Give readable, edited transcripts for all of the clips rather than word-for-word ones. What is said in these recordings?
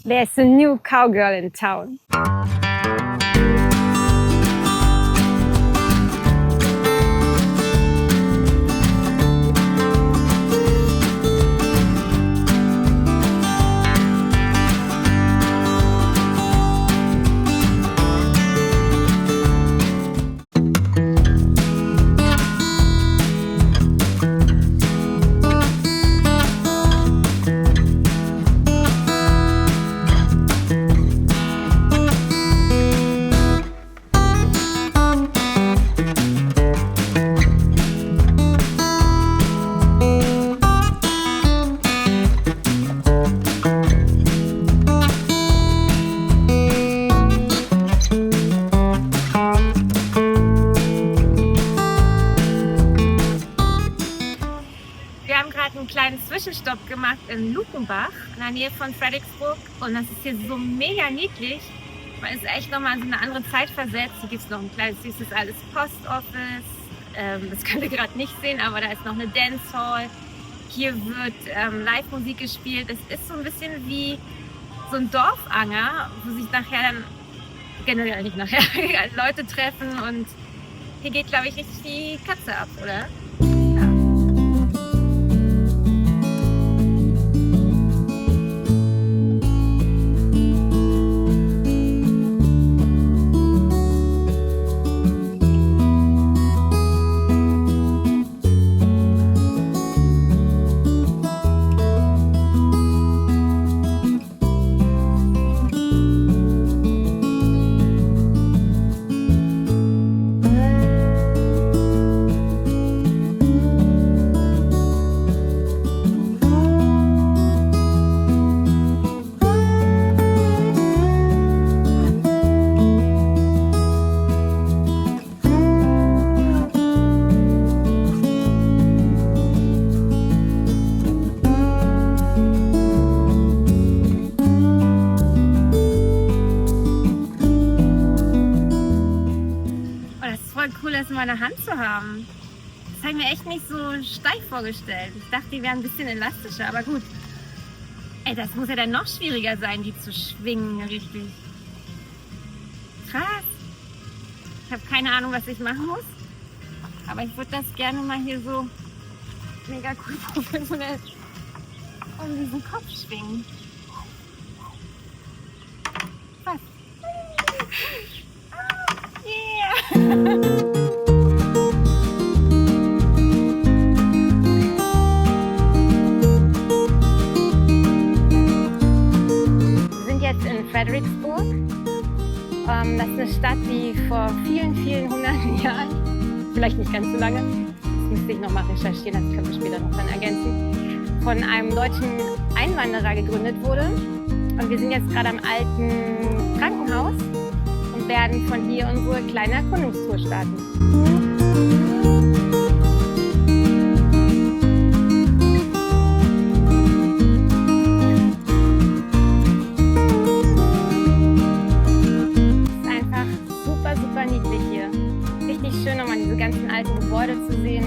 There's a new cowgirl in town. Wir haben gerade einen kleinen Zwischenstopp gemacht in Luckenbach, in der Nähe von Fredericksburg. Und das ist hier so mega niedlich. Man ist echt nochmal in so eine andere Zeit versetzt. Hier gibt es noch ein kleines süßes altes Postoffice. Das könnt ihr gerade nicht sehen, aber da ist noch eine Dancehall. Hier wird Live-Musik gespielt. Es ist so ein bisschen wie so ein Dorfanger, wo sich nachher dann, generell nicht nachher, Leute treffen. Und hier geht, glaube ich, richtig die Katze ab, oder? Cool, das in meiner Hand zu haben. Das habe ich mir echt nicht so steif vorgestellt. Ich dachte, die wären ein bisschen elastischer, aber gut. Ey, das muss ja dann noch schwieriger sein, die zu schwingen, richtig. Krass. Ich habe keine Ahnung, was ich machen muss. Aber ich würde das gerne mal hier so mega cool professionell um diesen Kopf schwingen. Was? Yeah! Fredericksburg. Das ist eine Stadt, die vor vielen, vielen hunderten Jahren, vielleicht nicht ganz so lange, das müsste ich noch mal recherchieren, das können wir später noch dann ergänzen, von einem deutschen Einwanderer gegründet wurde. Und wir sind jetzt gerade am alten Krankenhaus und werden von hier unsere kleine Erkundungstour starten. Schön, nochmal diese ganzen alten Gebäude zu sehen.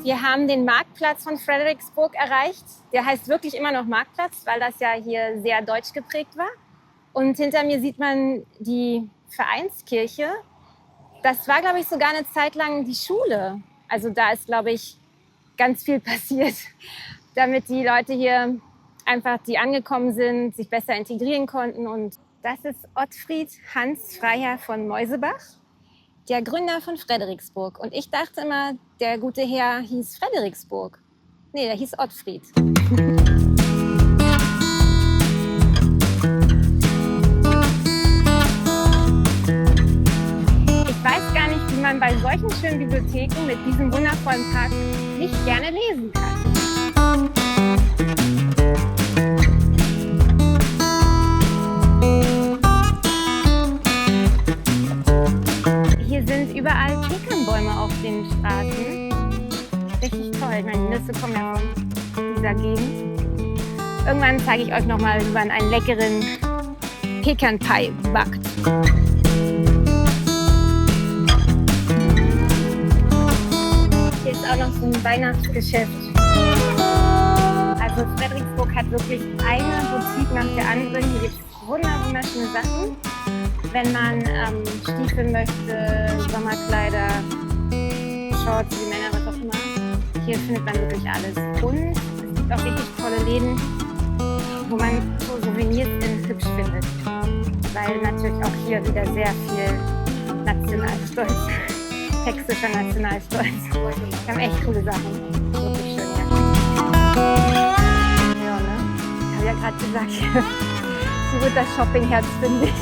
Wir haben den Marktplatz von Fredericksburg erreicht. Der heißt wirklich immer noch Marktplatz, weil das ja hier sehr deutsch geprägt war. Und hinter mir sieht man die Vereinskirche. Das war, glaube ich, sogar eine Zeit lang die Schule. Also da ist, glaube ich, ganz viel passiert, damit die Leute hier einfach, die angekommen sind, sich besser integrieren konnten. Und das ist Ottfried Hans Freiherr von Meusebach, der Gründer von Fredericksburg. Und ich dachte immer, der gute Herr hieß Fredericksburg. Nee, der hieß Ottfried. Ich weiß gar nicht, wie man bei solchen schönen Bibliotheken mit diesem wundervollen Park nicht gerne lesen kann. Hier sind überall Pekannbäume auf den Straßen. Richtig toll. Ich meine, die Nüsse kommen ja von dieser Gegend. Irgendwann zeige ich euch nochmal, wie man einen leckeren Pecan-Pie backt. Hier ist auch noch so ein Weihnachtsgeschäft. Also Frederiksburg hat wirklich eine Boutique nach der anderen. Hier gibt es wunderschöne Sachen. Wenn man Stiefel möchte, Sommerkleider, Shorts, die Männer, was auch immer. Hier findet man wirklich alles. Und es gibt auch richtig tolle Läden, wo man so Souvenirs in hübsch findet. Weil natürlich auch hier wieder sehr viel Nationalstolz, sächsischer Nationalstolz. Wir haben echt coole Sachen. Wirklich schön, ja. Ja, ne? Ich habe ja gerade gesagt, sie wird das Shoppingherz, finde ich.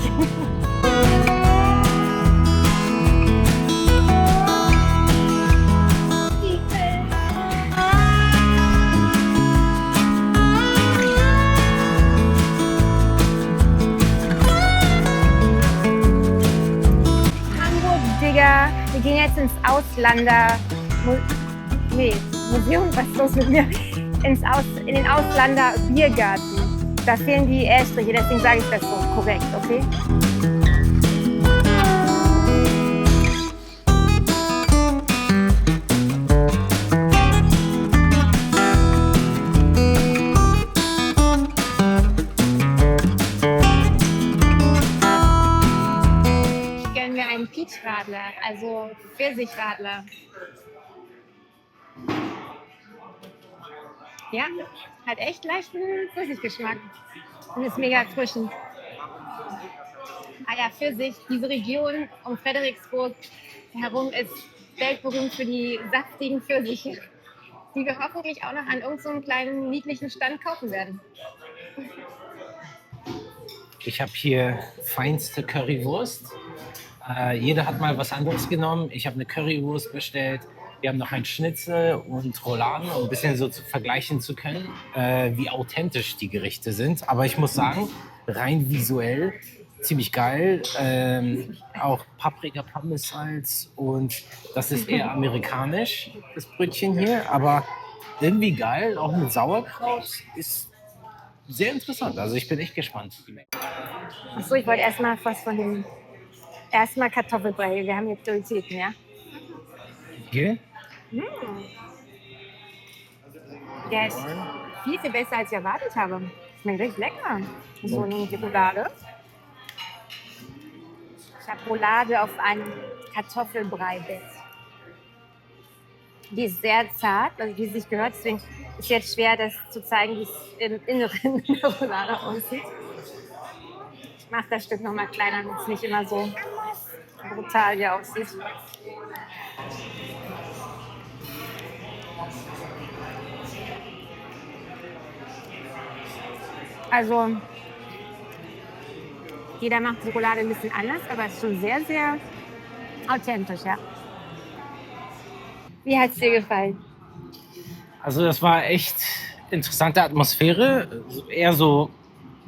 Wir gehen jetzt ins Museum, was ist los mit mir? In den Auslander Biergarten. Da fehlen die Striche, deswegen sage ich das so korrekt, okay? Peachradler, also Pfirsichradler. Ja, hat echt leichten Pfirsichgeschmack und ist mega erfrischend. Ah ja, Pfirsich, diese Region um Frederiksburg herum ist weltberühmt für die saftigen Pfirsiche, die wir hoffentlich auch noch an irgendeinem kleinen niedlichen Stand kaufen werden. Ich habe hier feinste Currywurst. Jeder hat mal was anderes genommen. Ich habe eine Currywurst bestellt. Wir haben noch ein Schnitzel und Rouladen, um ein bisschen so vergleichen zu können, wie authentisch die Gerichte sind. Aber ich muss sagen, rein visuell ziemlich geil. Auch Paprika, Pommes, Salz und das ist eher amerikanisch, das Brötchen hier. Aber irgendwie geil, auch mit Sauerkraut ist sehr interessant. Also ich bin echt gespannt. Achso, ich wollte erstmal was von dem Kartoffelbrei. Wir haben jetzt Prioritäten, ja? Hier? Der ist viel besser, als ich erwartet habe. Schmeckt richtig lecker. So eine Roulade. Ich habe Roulade auf einem Kartoffelbrei-Bett. Die ist sehr zart, also wie es sich gehört. Deswegen ist jetzt schwer, das zu zeigen, wie es im Inneren der Roulade aussieht. Ich mache das Stück noch mal kleiner, damit es nicht immer so brutal hier aussieht. Also, jeder macht die Roulade ein bisschen anders, aber es ist schon sehr, sehr authentisch, ja. Wie hat es dir gefallen? Also das war echt interessante Atmosphäre, eher so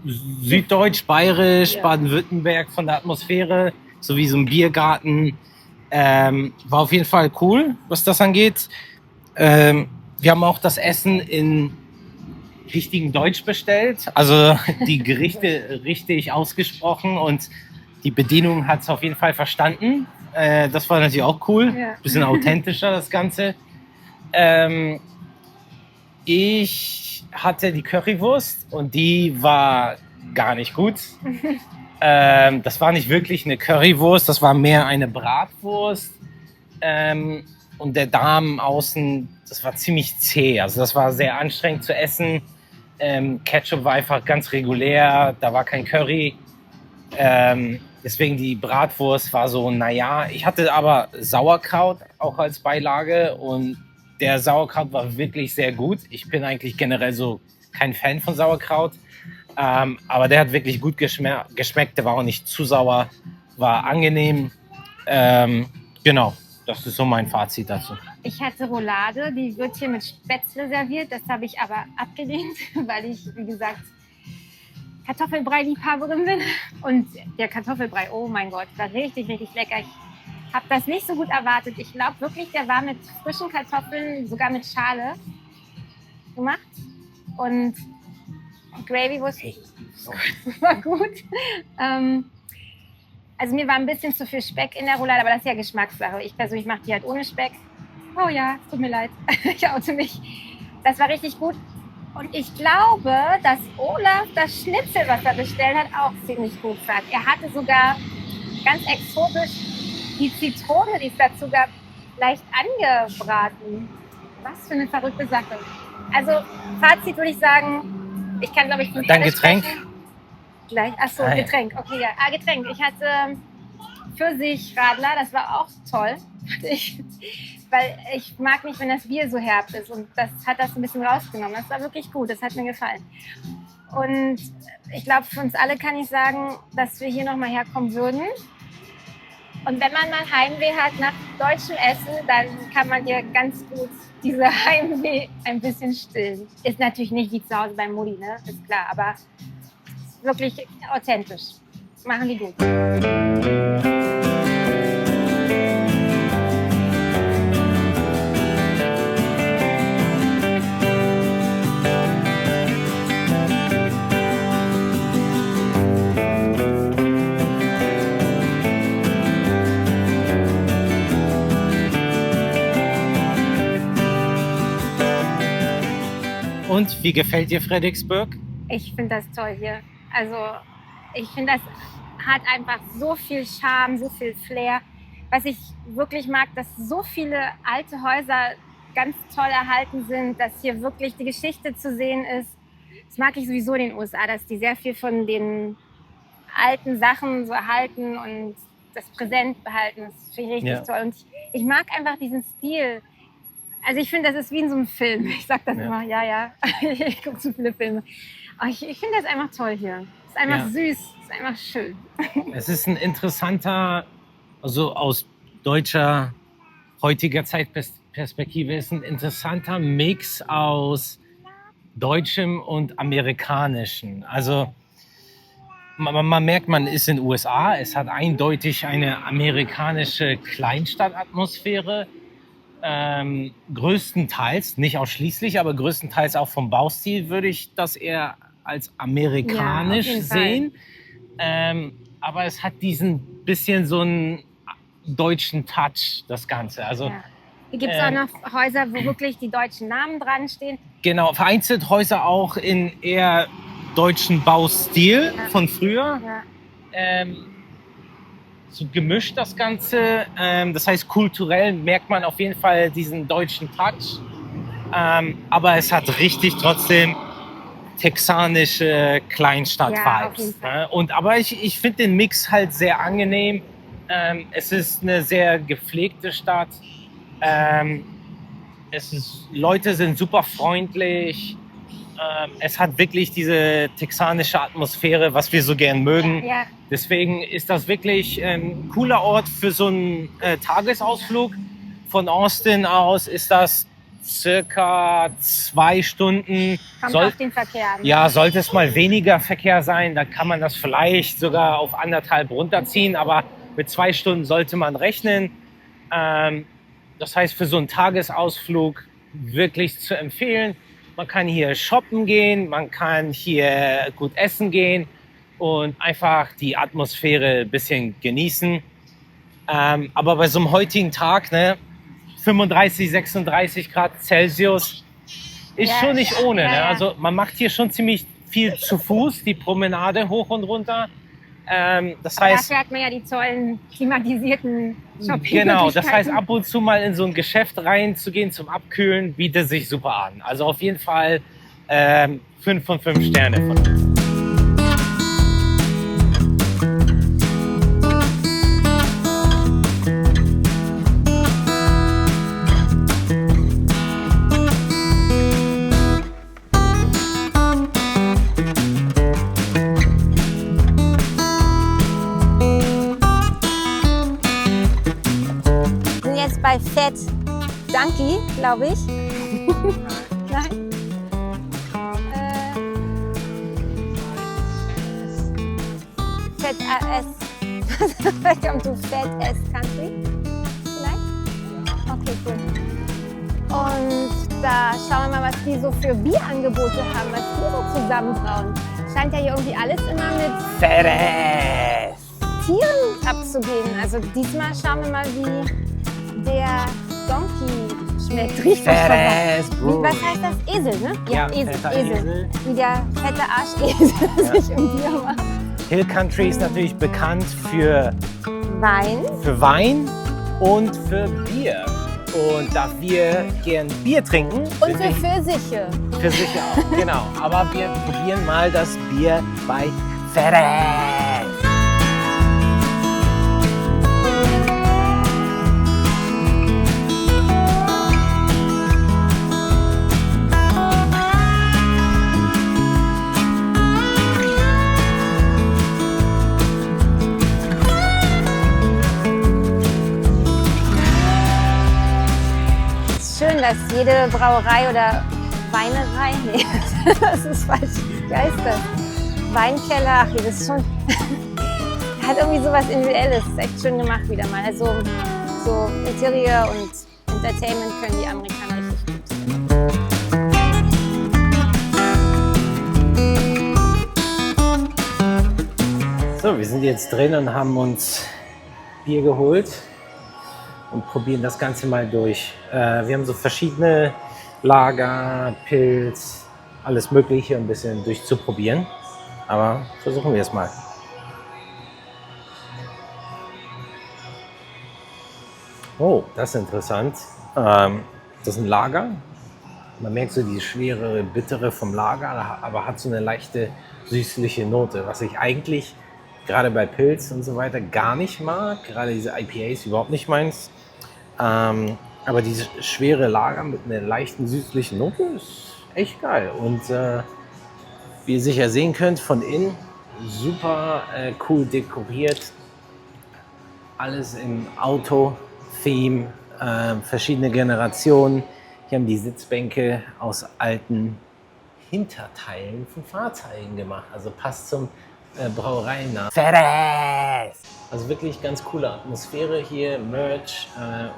süddeutsch, bayerisch, ja. Baden-Württemberg von der Atmosphäre, so wie so ein Biergarten. War auf jeden Fall cool, was das angeht. Wir haben auch das Essen in richtigen Deutsch bestellt, also die Gerichte richtig ausgesprochen und die Bedienung hat es auf jeden Fall verstanden. Das war natürlich auch cool, ja. Bisschen authentischer das Ganze. Ich hatte die Currywurst und die war gar nicht gut. Das war nicht wirklich eine Currywurst, das war mehr eine Bratwurst. Und der Darm außen, das war ziemlich zäh. Also das war sehr anstrengend zu essen. Ketchup war einfach ganz regulär, da war kein Curry. Deswegen die Bratwurst war so, naja. Ich hatte aber Sauerkraut auch als Beilage und der Sauerkraut war wirklich sehr gut. Ich bin eigentlich generell so kein Fan von Sauerkraut. Aber der hat wirklich gut geschmeckt. Der war auch nicht zu sauer, war angenehm. Genau, das ist so mein Fazit dazu. Ich hatte Roulade, die wird hier mit Spätzle serviert. Das habe ich aber abgelehnt, weil ich, wie gesagt, Kartoffelbrei-Liebhaberin bin. Und der Kartoffelbrei, oh mein Gott, war richtig, richtig lecker. Ich habe das nicht so gut erwartet. Ich glaube wirklich, der war mit frischen Kartoffeln, sogar mit Schale gemacht. Und Gravy war gut. Also mir war ein bisschen zu viel Speck in der Roulade, aber das ist ja Geschmackssache. Ich persönlich mache die halt ohne Speck. Oh ja, es tut mir leid, ich oute mich. Das war richtig gut. Und ich glaube, dass Olaf das Schnitzel, was er bestellt hat, auch ziemlich gut fand. Er hatte sogar ganz exotisch die Zitrone, die es dazu gab, leicht angebraten. Was für eine verrückte Sache. Also Fazit würde ich sagen, ich kann glaube ich... Dein Getränk? Gleich. Achso, Getränk. Okay, ja. Getränk. Ich hatte Pfirsichradler, das war auch toll. Weil ich mag nicht, wenn das Bier so herb ist. Und das hat das ein bisschen rausgenommen. Das war wirklich gut, das hat mir gefallen. Und ich glaube, für uns alle kann ich sagen, dass wir hier nochmal herkommen würden. Und wenn man mal Heimweh hat nach deutschem Essen, dann kann man hier ganz gut diese Heimweh ein bisschen stillen. Ist natürlich nicht wie zu Hause bei Mutti, ne? Ist klar, aber ist wirklich authentisch. Machen die gut. Und wie gefällt dir Frederiksburg? Ich finde das toll hier. Also ich finde, das hat einfach so viel Charme, so viel Flair. Was ich wirklich mag, dass so viele alte Häuser ganz toll erhalten sind, dass hier wirklich die Geschichte zu sehen ist. Das mag ich sowieso in den USA, dass die sehr viel von den alten Sachen so erhalten und das Präsent behalten. Das finde ich richtig toll. Und ich mag einfach diesen Stil. Also ich finde, das ist wie in so einem Film. Ich sage das immer, ja. Ich gucke so viele Filme. Aber ich finde das einfach toll hier. Es ist einfach süß, es ist einfach schön. Es ist ein interessanter, also aus deutscher, heutiger Zeitperspektive, ist ein interessanter Mix aus Deutschem und Amerikanischem. Also man merkt, man ist in den USA. Es hat eindeutig eine amerikanische Kleinstadtatmosphäre. Größtenteils, nicht ausschließlich, aber größtenteils auch vom Baustil würde ich das eher als amerikanisch sehen. Aber es hat diesen bisschen so einen deutschen Touch, das Ganze. Also, Hier gibt es auch noch Häuser, wo wirklich die deutschen Namen dran stehen. Genau, vereinzelt Häuser auch in eher deutschen Baustil von früher. So gemischt das Ganze. Das heißt, kulturell merkt man auf jeden Fall diesen deutschen Touch. Aber es hat richtig trotzdem texanische Kleinstadt-Vibes. Aber ich finde den Mix halt sehr angenehm. Es ist eine sehr gepflegte Stadt. Leute sind super freundlich. Es hat wirklich diese texanische Atmosphäre, was wir so gern mögen. Deswegen ist das wirklich ein cooler Ort für so einen Tagesausflug. Von Austin aus ist das circa 2 Stunden. Kommt auf den Verkehr an. Ja, sollte es mal weniger Verkehr sein, dann kann man das vielleicht sogar auf 1,5 runterziehen. Aber mit 2 Stunden sollte man rechnen. Das heißt, für so einen Tagesausflug wirklich zu empfehlen. Man kann hier shoppen gehen, man kann hier gut essen gehen und einfach die Atmosphäre ein bisschen genießen. Aber bei so einem heutigen Tag, 35, 36 Grad Celsius, ist schon nicht ohne. Also man macht hier schon ziemlich viel zu Fuß, die Promenade hoch und runter. Das heißt, dafür hat man ja die tollen klimatisierten Shopping. Genau, das heißt, ab und zu mal in so ein Geschäft reinzugehen zum Abkühlen, bietet sich super an. Also auf jeden Fall 5 von 5 Sterne von uns. Bei Fat Donkey, glaube ich. Nein. Fat AS. Welcome to Fat Ass Country. Vielleicht? Okay, cool. Und da schauen wir mal, was die so für Bierangebote haben, was die so zusammenbrauen. Scheint ja hier irgendwie alles immer mit Fettes! Tieren abzugehen. Also diesmal schauen wir mal, wie der Donkey schmeckt. Riecht Fettes! Was heißt das? Esel, ne? Ja, Esel. fetter Esel. Esel. Wie der fette Arschesel sich im Bier macht. Hill Country ist natürlich bekannt für Wein und für Bier. Und da wir gern Bier trinken, und für Pfirsiche. Pfirsiche auch, genau. Aber wir probieren mal das Bier bei Fettes. Schön, dass jede Brauerei oder Weinerei, nee, das ist falsch, wie heißt das? Weinkeller, ach, das ist schon, hat irgendwie so was Individuelles, ist echt schön gemacht wieder mal. Also so Interior und Entertainment können die Amerikaner richtig gut. So, wir sind jetzt drin und haben uns Bier geholt und probieren das Ganze mal durch. Wir haben so verschiedene Lager, Pilz, alles Mögliche ein bisschen durchzuprobieren. Aber versuchen wir es mal. Oh, das ist interessant. Das ist ein Lager. Man merkt so die schwere, bittere vom Lager, aber hat so eine leichte süßliche Note, was ich eigentlich gerade bei Pilz und so weiter gar nicht mag. Gerade diese IPAs überhaupt nicht meins. Aber diese schwere Lager mit einer leichten süßlichen Note ist echt geil. Und wie ihr sicher sehen könnt, von innen super cool dekoriert. Alles im Auto-Theme, verschiedene Generationen. Hier haben die Sitzbänke aus alten Hinterteilen von Fahrzeugen gemacht. Also passt zum Brauereinamen. Fettes! Also wirklich ganz coole Atmosphäre hier, Merch.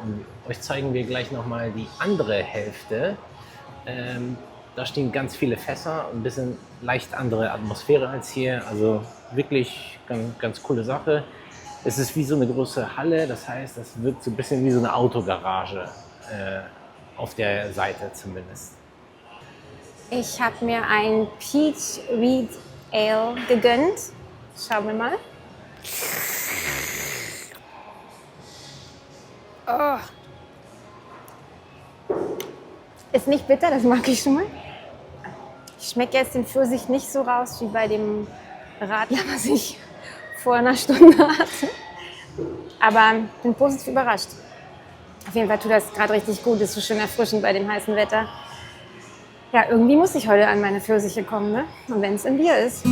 Und euch zeigen wir gleich nochmal die andere Hälfte. Da stehen ganz viele Fässer und ein bisschen leicht andere Atmosphäre als hier. Also wirklich ganz coole Sache. Es ist wie so eine große Halle, das heißt, es wirkt so ein bisschen wie so eine Autogarage. Auf der Seite zumindest. Ich habe mir ein Peach Wheat Ale gegönnt. Schauen wir mal. Oh. Ist nicht bitter, das mag ich schon mal. Ich schmecke jetzt den Pfirsich nicht so raus wie bei dem Radler, was ich vor einer Stunde hatte. Aber bin positiv überrascht. Auf jeden Fall tut das gerade richtig gut. Ist so schön erfrischend bei dem heißen Wetter. Ja, irgendwie muss ich heute an meine Pfirsiche kommen, ne? Und wenn es in Bier ist.